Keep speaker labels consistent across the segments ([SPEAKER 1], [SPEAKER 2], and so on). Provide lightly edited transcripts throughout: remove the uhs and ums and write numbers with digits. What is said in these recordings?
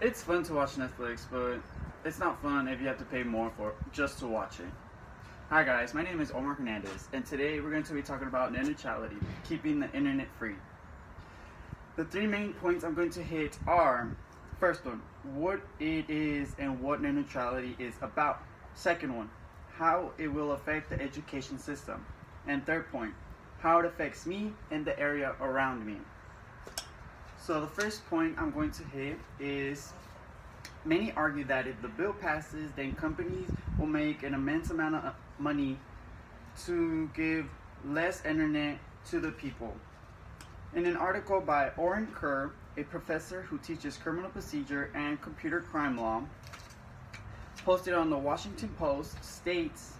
[SPEAKER 1] It's fun to watch Netflix, but it's not fun if you have to pay more for just to watch it. Hi guys, my name is Omar Hernandez, and today we're going to be talking about net neutrality, keeping the internet free. The three main points I'm going to hit are, first one, what it is and what net neutrality is about. Second one, how it will affect the education system. And third point, how it affects me and the area around me. So the first point I'm going to hit is, many argue that if the bill passes, then companies will make an immense amount of money to give less internet to the people. In an article by Oren Kerr, a professor who teaches criminal procedure and computer crime law, posted on the Washington Post, states,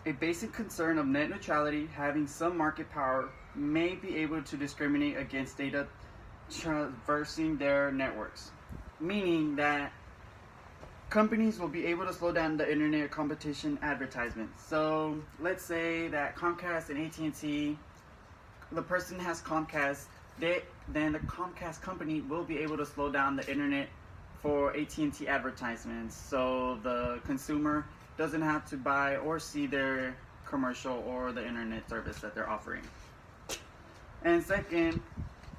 [SPEAKER 1] a basic concern of net neutrality having some market power may be able to discriminate against data traversing their networks, meaning that companies will be able to slow down the internet competition advertisements. So let's say that Comcast and AT&T, the person has Comcast, then the Comcast company will be able to slow down the internet for AT&T advertisements, so the consumer doesn't have to buy or see their commercial or the internet service that they're offering. And second,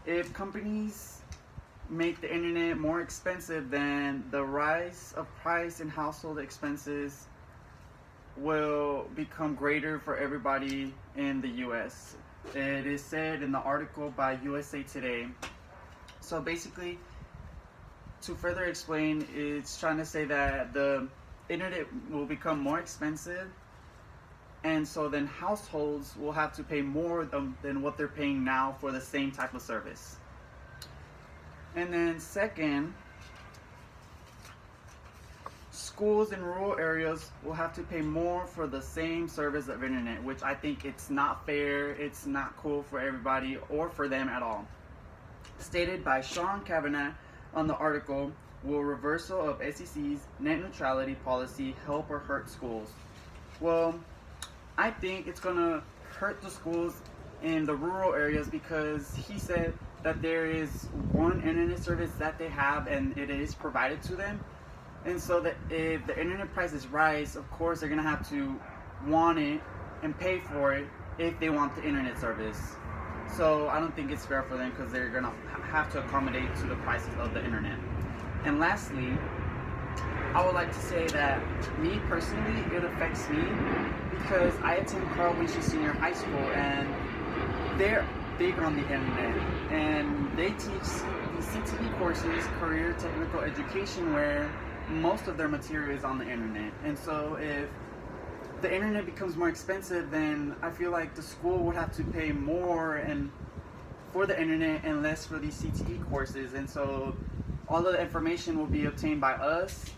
[SPEAKER 1] if companies make the internet more expensive, then the rise of price and household expenses will become greater for everybody in the US. It is said in the article by USA Today. So basically, to further explain, it's trying to say that the internet will become more expensive, and so then households will have to pay more than what they're paying now for the same type of service. And then second, schools in rural areas will have to pay more for the same service of internet, which I think it's not fair, it's not cool for everybody or for them at all. Stated by Sean Kavanagh on the article, will reversal of SEC's net neutrality policy help or hurt schools? Well, I think it's gonna hurt the schools in the rural areas, because he said that there is one internet service that they have and it is provided to them. And so that if the internet prices rise, of course they're gonna have to want it and pay for it if they want the internet service. So I don't think it's fair for them, because they're gonna have to accommodate to the prices of the internet. And lastly, I would like to say that me personally, it affects me because I attend Carl Winchie Senior High School, and they're big on the internet, and they teach these CTE courses, career technical education, where most of their material is on the internet. And so if the internet becomes more expensive, then I feel like the school would have to pay more and for the internet and less for these CTE courses. And so all of the information will be obtained by us,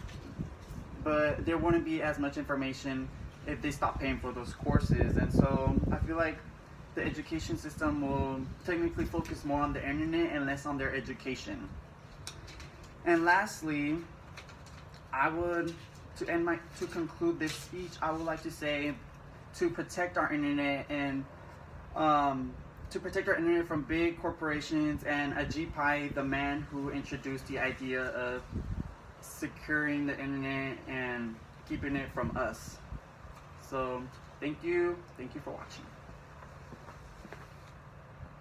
[SPEAKER 1] but there wouldn't be as much information if they stop paying for those courses. And so I feel like the education system will technically focus more on the internet and less on their education. And lastly, to conclude this speech, I would like to say, to protect our internet and to protect our internet from big corporations and Ajit Pai, the man who introduced the idea of securing the internet and keeping it from us. So thank you for watching.